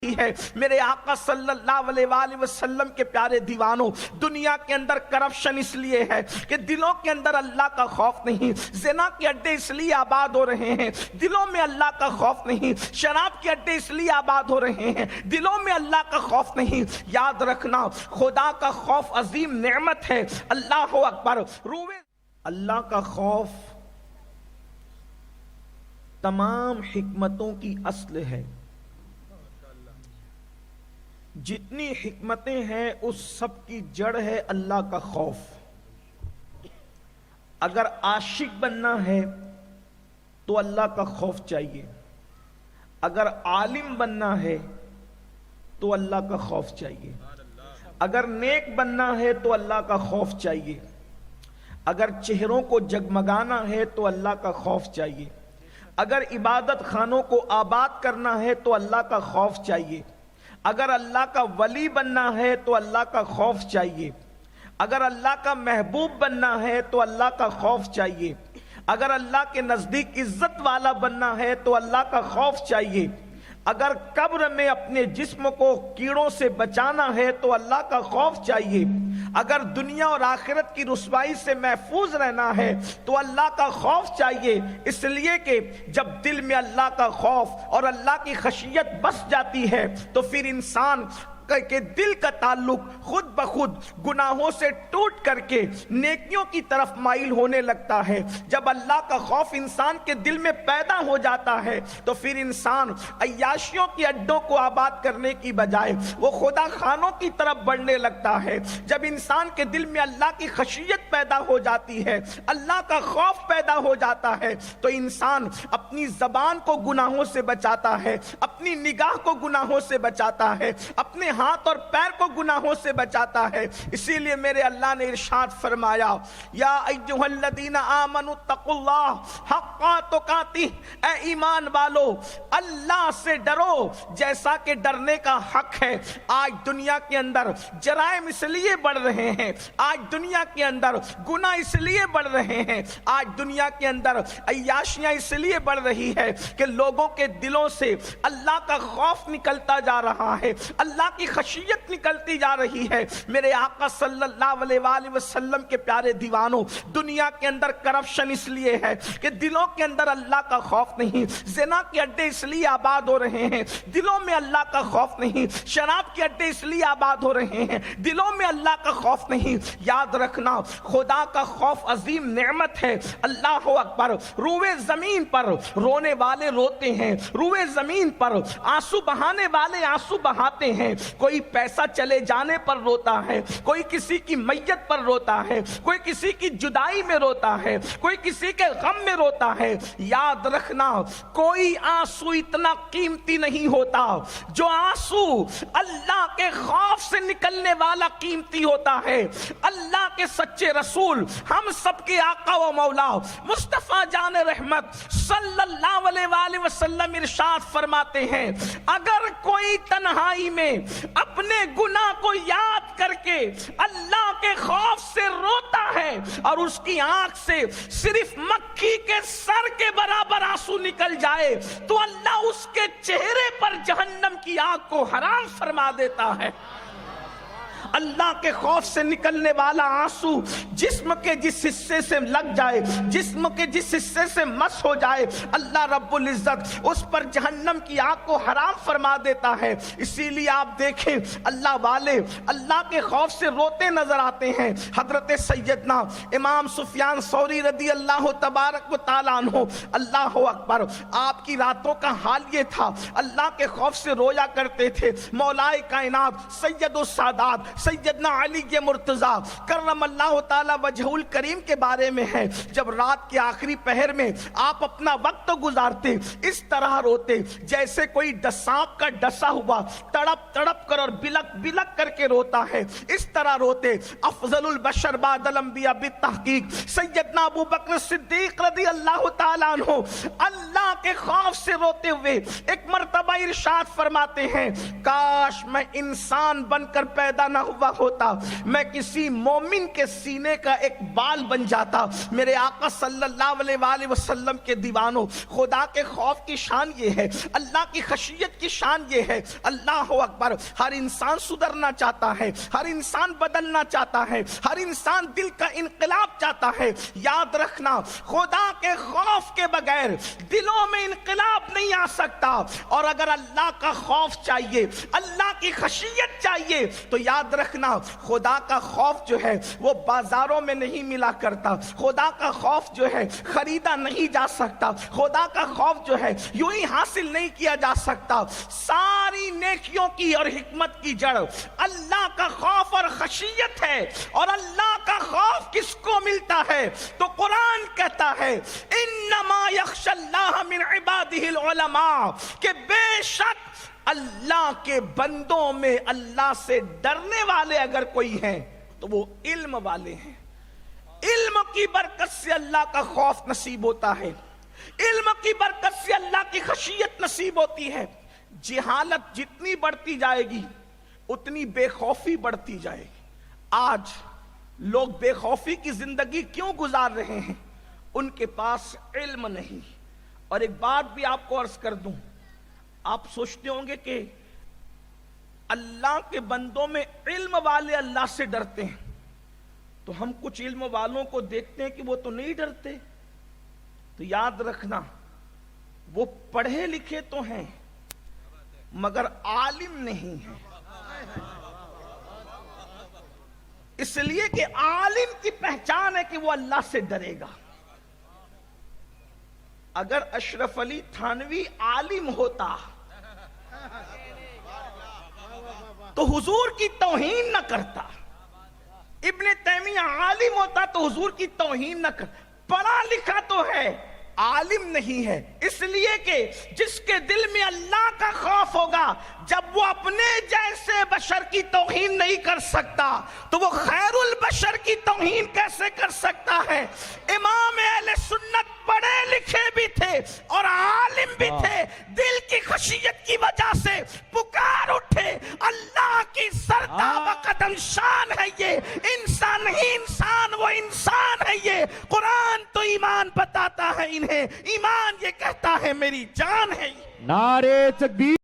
ہے میرے آقا صلی اللہ علیہ وآلہ وسلم کے پیارے دیوانوں، دنیا کے اندر کرپشن اس لیے ہے کہ دلوں کے اندر اللہ کا خوف نہیں، زنا کے اڈے اس لیے آباد ہو رہے ہیں دلوں میں اللہ کا خوف نہیں، شراب کے اڈے اس لیے آباد ہو رہے ہیں دلوں میں اللہ کا خوف نہیں۔ یاد رکھنا، خدا کا خوف عظیم نعمت ہے۔ اللہ اکبر۔ اللہ کا خوف تمام حکمتوں کی اصل ہے۔ جتنی حکمتیں ہیں اس سب کی جڑ ہے اللہ کا خوف۔ اگر عاشق بننا ہے تو اللہ کا خوف چاہیے، اگر عالم بننا ہے تو اللہ کا خوف چاہیے، اگر نیک بننا ہے تو اللہ کا خوف چاہیے، اگر چہروں کو جگمگانا ہے تو اللہ کا خوف چاہیے، اگر عبادت خانوں کو آباد کرنا ہے تو اللہ کا خوف چاہیے، اگر اللہ کا ولی بننا ہے تو اللہ کا خوف چاہیے، اگر اللہ کا محبوب بننا ہے تو اللہ کا خوف چاہیے، اگر اللہ کے نزدیک عزت والا بننا ہے تو اللہ کا خوف چاہیے، اگر قبر میں اپنے جسم کو کیڑوں سے بچانا ہے تو اللہ کا خوف چاہیے، اگر دنیا اور آخرت کی رسوائی سے محفوظ رہنا ہے تو اللہ کا خوف چاہیے۔ اس لیے کہ جب دل میں اللہ کا خوف اور اللہ کی خشیت بس جاتی ہے تو پھر انسان کہ دل کا تعلق خود بخود گناہوں سے ٹوٹ کر کے نیکیوں کی طرف مائل ہونے لگتا ہے۔ جب اللہ کا خوف انسان کے دل میں پیدا ہو جاتا ہے تو پھر انسان عیاشیوں کے اڈوں کو آباد کرنے کی بجائے وہ خدا خانوں کی طرف بڑھنے لگتا ہے۔ جب انسان کے دل میں اللہ کی خشیت پیدا ہو جاتی ہے، اللہ کا خوف پیدا ہو جاتا ہے تو انسان اپنی زبان کو گناہوں سے بچاتا ہے، اپنی نگاہ کو گناہوں سے بچاتا ہے، اپنے ہاتھ اور پیر کو گناہوں سے بچاتا ہے۔ اسی لیے میرے اللہ نے ارشاد فرمایا، یا ایھا الذین آمنوا اتقوا اللہ حق تقاتہ، اے ایمان والو اللہ سے ڈرو جیسا کہ ڈرنے کا حق ہے۔ آج دنیا کے اندر جرائم اس لیے بڑھ رہے ہیں، آج دنیا کے اندر گناہ اس لیے بڑھ رہے ہیں، آج دنیا کے اندر عیاشیاں اس لیے بڑھ رہی ہے کہ لوگوں کے دلوں سے اللہ کا خوف نکلتا جا رہا ہے، اللہ کی خشیت نکلتی جا رہی ہے۔ میرے آقا صلی اللہ علیہ وآلہ وسلم کے پیارے دیوانوں، دنیا کے اندر کرپشن اس لیے ہے کہ دلوں کے اندر اللہ کا خوف نہیں، زنا کے اڈے اس لیے آباد ہو رہے ہیں دلوں میں اللہ کا خوف نہیں، شراب کے اڈے اس لیے آباد ہو رہے ہیں دلوں میں اللہ کا خوف نہیں۔ یاد رکھنا، خدا کا خوف عظیم نعمت ہے۔ اللہ اکبر۔ روئے زمین پر رونے والے روتے ہیں، روئے زمین پر آنسو بہانے والے آنسو بہاتے ہیں۔ کوئی پیسہ چلے جانے پر روتا ہے، کوئی کسی کی میت پر روتا ہے، کوئی کسی کی جدائی میں روتا ہے، کوئی کسی کے غم میں روتا ہے۔ یاد رکھنا، کوئی آنسو اتنا قیمتی نہیں ہوتا جو آنسو اللہ کے خوف سے نکلنے والا قیمتی ہوتا ہے۔ اللہ کے سچے رسول، ہم سب کے آقا و مولا مصطفیٰ جان رحمت صلی اللہ علیہ وآلہ وسلم ارشاد فرماتے ہیں، اگر کوئی تنہائی میں اپنے گناہ کو یاد کر کے اللہ کے خوف سے روتا ہے اور اس کی آنکھ سے صرف مکھی کے سر کے برابر آنسو نکل جائے تو اللہ اس کے چہرے پر جہنم کی آگ کو حرام فرما دیتا ہے۔ اللہ کے خوف سے نکلنے والا آنسو جسم کے جس حصے سے لگ جائے، جسم کے جس حصے سے مس ہو جائے، اللہ رب العزت اس پر جہنم کی آگ کو حرام فرما دیتا ہے۔ اسی لیے آپ دیکھیں اللہ والے اللہ کے خوف سے روتے نظر آتے ہیں۔ حضرت سیدنا امام سفیان ثوری رضی اللہ تبارک و تعالیٰ عنہ، اللہ اکبر، آپ کی راتوں کا حال یہ تھا، اللہ کے خوف سے رویا کرتے تھے۔ مولا کائنات سید السادات سیدنا علی مرتضیٰ کرم اللہ تعالی وجہ الکریم کے بارے میں ہے، جب رات کے آخری پہر میں آپ اپنا وقت گزارتے اس طرح روتے جیسے کوئی سانپ کا ڈسا ہوا تڑپ تڑپ کر اور بلک بلک کر کے روتا ہے، اس طرح روتے۔ افضل البشر بعد الانبیاء بالتحقیق سیدنا ابو بکر صدیق رضی اللہ تعالیٰ عنہ اللہ کے خوف سے روتے ہوئے ایک مرتبہ ارشاد فرماتے ہیں، کاش میں انسان بن کر پیدا نہ ہوا ہوتا میں کسی مومن کے سینے کا ایک بال بن جاتا۔ میرے آقا صلی اللہ علیہ وآلہ وسلم کے دیوانوں، خدا کے خوف کی شان یہ ہے، اللہ کی خشیت کی شان یہ ہے۔ اللہ اکبر۔ ہر انسان سدھرنا چاہتا ہے، ہر انسان بدلنا چاہتا ہے، ہر انسان دل کا انقلاب چاہتا ہے۔ یاد رکھنا، خدا کے خوف کے بغیر دلوں میں انقلاب نہیں آ سکتا، اور اگر اللہ کا خوف چاہیے، اللہ کی خشیت چاہیے، تو یاد رکھنا خدا کا خوف جو ہے وہ بازاروں میں نہیں ملا کرتا، خدا کا خوف جو ہے خریدا نہیں جا سکتا، خدا کا خوف جو ہے یوں ہی حاصل نہیں کیا جا سکتا۔ ساری نیکیوں کی اور حکمت کی جڑ اللہ کا خوف اور خشیت ہے۔ اور اللہ کا خوف کس کو ملتا ہے؟ تو قرآن کہتا ہے انما یخشی اللہ من عبادہ العلماء، کہ بے شک اللہ کے بندوں میں اللہ سے ڈرنے والے اگر کوئی ہیں تو وہ علم والے ہیں۔ علم کی برکت سے اللہ کا خوف نصیب ہوتا ہے، علم کی برکت سے اللہ کی خشیت نصیب ہوتی ہے۔ جہالت جتنی بڑھتی جائے گی اتنی بے خوفی بڑھتی جائے گی۔ آج لوگ بے خوفی کی زندگی کیوں گزار رہے ہیں؟ ان کے پاس علم نہیں۔ اور ایک بات بھی آپ کو عرض کر دوں، آپ سوچتے ہوں گے کہ اللہ کے بندوں میں علم والے اللہ سے ڈرتے ہیں، تو ہم کچھ علم والوں کو دیکھتے ہیں کہ وہ تو نہیں ڈرتے۔ تو یاد رکھنا، وہ پڑھے لکھے تو ہیں مگر عالم نہیں ہیں، اس لیے کہ عالم کی پہچان ہے کہ وہ اللہ سے ڈرے گا۔ اگر اشرف علی تھانوی عالم ہوتا تو حضور کی توہین نہ کرتا، ابن تیمیہ عالم ہوتا تو حضور کی توہین نہ کرتا۔ پڑھا لکھا تو ہے، عالم نہیں ہے، اس لیے کہ جس کے دل میں اللہ کا خوف ہوگا، جب وہ اپنے جیسے بشر کی توہین نہیں کر سکتا تو وہ خیر البشر کی توہین کیسے کر سکتا ہے؟ امام اہل سنت پڑھے لکھے بھی تھے اور عالم بھی تھے، دل کی خشیت کی وجہ سے پکار اٹھے، اللہ کی سرتا بقدم شان ہے یہ انسان ہی انسان، وہ انسان ہے یہ۔ قرآن تو ایمان بتاتا ہے انہیں، ایمان یہ کہتا ہے میری جان ہے۔ نعرے تکبیر۔